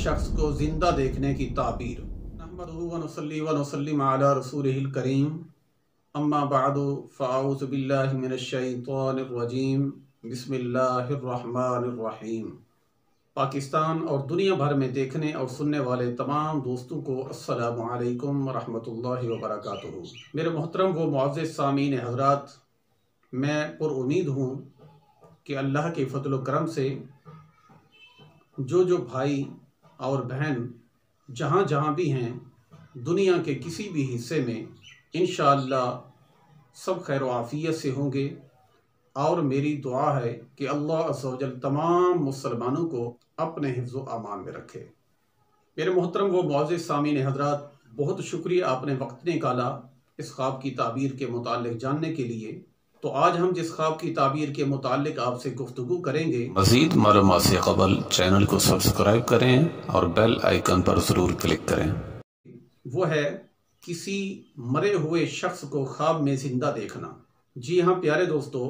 शख्स को जिंदा देखने की ताबीर। नहमदुहु व नुसल्ली व नुसल्लिम अला रसूलिहिल करीम, अम्मा बअदु फ़अऊज़ु बिल्लाहि मिनश शैतानिर रजीम, बिस्मिल्लाहिर रहमानिर रहीम। पाकिस्तान और दुनिया भर में देखने और सुनने वाले तमाम दोस्तों को अस्सलामु अलैकुम व रहमतुल्लाहि व बरकातुहू। मेरे मोहतरम व मुअज़्ज़िज़ सामीन हज़रात, मैं पुरउम्मीद हूँ कि अल्लाह के फ़ज़ल व करम से जो भाई और बहन जहाँ जहाँ भी हैं दुनिया के किसी भी हिस्से में, इंशाअल्लाह सब खैर व आफ़ियत से होंगे। और मेरी दुआ है कि अल्लाह अज़्ज़ व जल तमाम मुसलमानों को अपने हिफ्ज़ व अमान में रखे। मेरे मोहतरम व मुअज़्ज़िज़ सामीन हज़रात, बहुत शुक्रिया आपने वक्त निकाला इस ख्वाब की ताबीर के मुताल्लिक़ जानने के लिए। तो आज हम जिस ख्वाब की ताबीर के मुताल्लिक़ आपसे गुफ्तगू करेंगे, मज़ीद मालूमात से क़बल चैनल को सब्सक्राइब करें और बेल आइकन पर ज़रूर क्लिक करें। वो है किसी मरे हुए शख्स को ख्वाब में ज़िंदा देखना। जी हाँ प्यारे दोस्तों,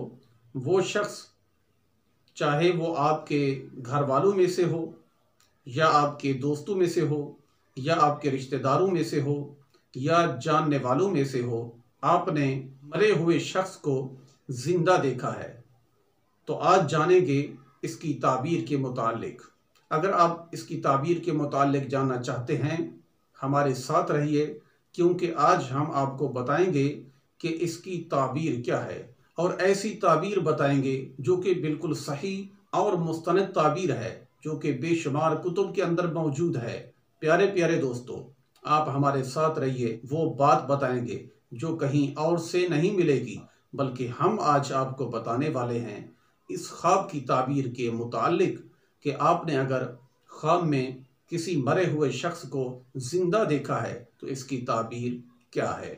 वो शख्स चाहे वो आपके घर वालों में से हो या आपके दोस्तों में से हो या आपके रिश्तेदारों में से हो या जानने वालों में से हो, आपने मरे हुए शख्स को ज़िंदा देखा है। तो आज जानेंगे इसकी ताबीर के मुताल्लिक़। अगर आप इसकी ताबीर के मुताल्लिक़ जानना चाहते हैं, हमारे साथ रहिए, क्योंकि आज हम आपको बताएंगे कि इसकी ताबीर क्या है और ऐसी ताबीर बताएंगे जो कि बिल्कुल सही और मुस्तनद ताबीर है, जो कि बेशुमार कुतुब के अंदर मौजूद है। प्यारे प्यारे दोस्तों, आप हमारे साथ रहिए, वो बात बताएंगे जो कहीं और से नहीं मिलेगी, बल्कि हम आज आपको बताने वाले हैं इस ख्वाब की ताबीर के मुताल्लिक़ कि आपने अगर ख्वाब में किसी मरे हुए शख्स को ज़िंदा देखा है तो इसकी ताबीर क्या है।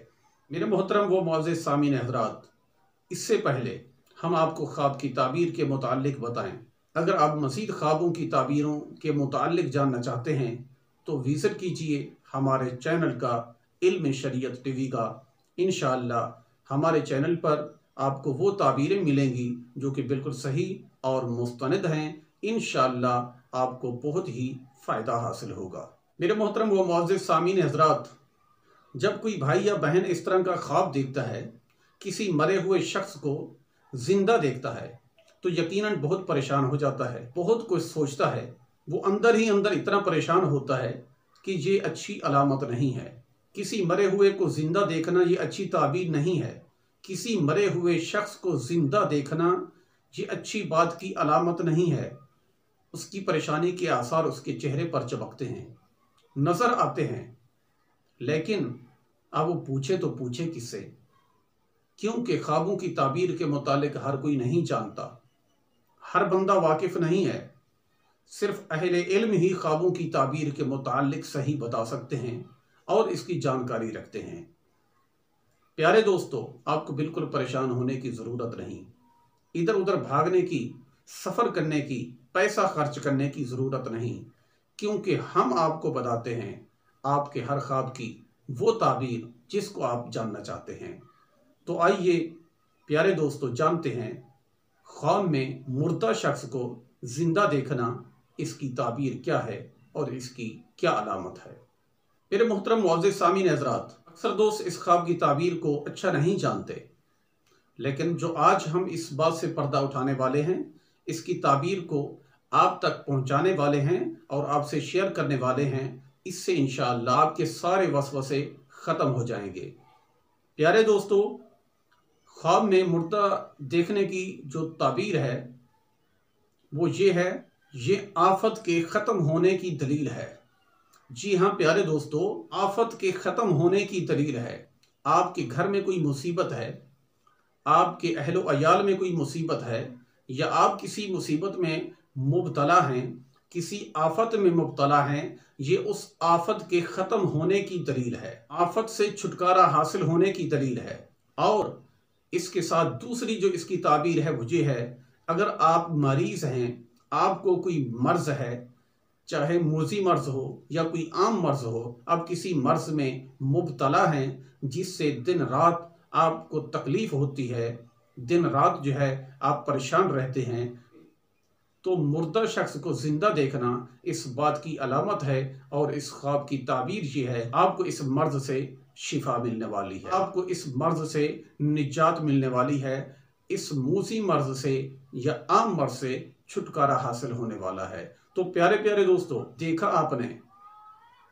मेरे मोहतरम व मुअज़्ज़िज़ सामीन हज़रात, इससे पहले हम आपको ख्वाब की ताबीर के मुताल्लिक़ बताएं। अगर आप मज़ीद ख्वाबों की ताबीरों के मुताल्लिक़ जानना चाहते हैं तो विज़िट कीजिए हमारे चैनल का इल्म शरीयत टीवी का। इंशाअल्लाह हमारे चैनल पर आपको वो ताबीरें मिलेंगी जो कि बिल्कुल सही और मुस्तनद हैं। इंशाअल्लाह आपको बहुत ही फ़ायदा हासिल होगा। मेरे मोहतरम व मुअज़्ज़िज़ सामीन हज़रात, जब कोई भाई या बहन इस तरह का ख्वाब देखता है, किसी मरे हुए शख्स को ज़िंदा देखता है, तो यकीनन बहुत परेशान हो जाता है, बहुत कुछ सोचता है। वो अंदर ही अंदर इतना परेशान होता है कि ये अच्छी अलामत नहीं है। किसी मरे हुए को ज़िंदा देखना ये अच्छी ताबीर नहीं है। किसी मरे हुए शख्स को ज़िंदा देखना ये अच्छी बात की अलामत नहीं है। उसकी परेशानी के आसार उसके चेहरे पर चमकते हैं, नज़र आते हैं। लेकिन अब वो पूछे तो पूछे किससे, क्योंकि ख्वाबों की ताबीर के मुतालिक हर कोई नहीं जानता, हर बंदा वाकिफ़ नहीं है। सिर्फ अहले इल्म ही ख्वाबों की ताबीर के मुतालिक सही बता सकते हैं और इसकी जानकारी रखते हैं। प्यारे दोस्तों, आपको बिल्कुल परेशान होने की ज़रूरत नहीं, इधर उधर भागने की, सफ़र करने की, पैसा खर्च करने की ज़रूरत नहीं, क्योंकि हम आपको बताते हैं आपके हर ख्वाब की वो ताबीर जिसको आप जानना चाहते हैं। तो आइए प्यारे दोस्तों, जानते हैं ख्वाब में मुर्दा शख्स को ज़िंदा देखना, इसकी ताबीर क्या है और इसकी क्या अलामत है। मेरे मोहतरम मुअज़्ज़िज़ सामीन हज़रात, अक्सर दोस्त इस ख्वाब की ताबीर को अच्छा नहीं जानते, लेकिन जो आज हम इस बात से पर्दा उठाने वाले हैं, इसकी ताबीर को आप तक पहुंचाने वाले हैं और आपसे शेयर करने वाले हैं, इससे इंशाअल्लाह आपके सारे वसवसे ख़त्म हो जाएंगे। प्यारे दोस्तों, ख्वाब में मुर्दा देखने की जो ताबीर है वो ये है, ये आफत के ख़त्म होने की दलील है। जी हाँ प्यारे दोस्तों, आफत के ख़त्म होने की दलील है। आपके घर में कोई मुसीबत है, आपके अहलो अयाल में कोई मुसीबत है, या आप किसी मुसीबत में मुब्तला हैं, किसी आफत में मुब्तला हैं, ये उस आफत के ख़त्म होने की दलील है, आफत से छुटकारा हासिल होने की दलील है। और इसके साथ दूसरी जो इसकी ताबीर है वो ये है, अगर आप मरीज़ हैं, आपको कोई मर्ज़ है, चाहे मूजी मर्ज़ हो या कोई आम मर्ज़ हो, आप किसी मर्ज़ में मुब्तला हैं जिससे दिन रात आपको तकलीफ़ होती है, दिन रात जो है आप परेशान रहते हैं, तो मुर्दा शख्स को जिंदा देखना इस बात की अलामत है और इस ख्वाब की ताबीर ये है आपको इस मर्ज से शिफा मिलने वाली है, आपको इस मर्ज से निजात मिलने वाली है, इस मूसी मर्ज से या आम मर्ज से छुटकारा हासिल होने वाला है। तो प्यारे प्यारे दोस्तों, देखा आपने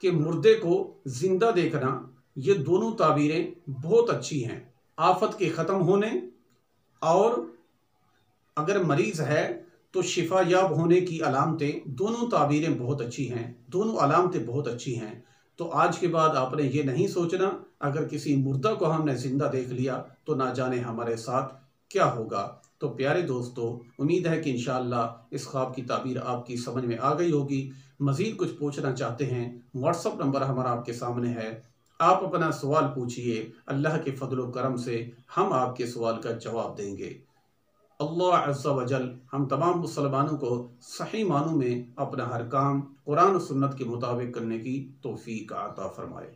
कि मुर्दे को जिंदा देखना, ये दोनों ताबीरें बहुत अच्छी हैं आफत के ख़त्म होने और अगर मरीज़ है तो शिफा याब होने की अलामतें। दोनों ताबीरें बहुत अच्छी हैं, दोनों अलामतें बहुत अच्छी हैं। तो आज के बाद आपने ये नहीं सोचना अगर किसी मुर्दा को हमने ज़िंदा देख लिया तो ना जाने हमारे साथ क्या होगा। तो प्यारे दोस्तों, उम्मीद है कि इंशाअल्लाह इस ख्वाब की ताबीर आपकी समझ में आ गई होगी। मज़ीद कुछ पूछना चाहते हैं, व्हाट्सअप नंबर हमारा आपके सामने है, आप अपना सवाल पूछिए, अल्लाह के फजल करम से हम आपके सवाल का जवाब देंगे। अल्लाह अज़्ज़ा वजल हम तमाम मुसलमानों को सही मानों में अपना हर काम कुरान और सुन्नत के मुताबिक करने की तौफीक अता फरमाए।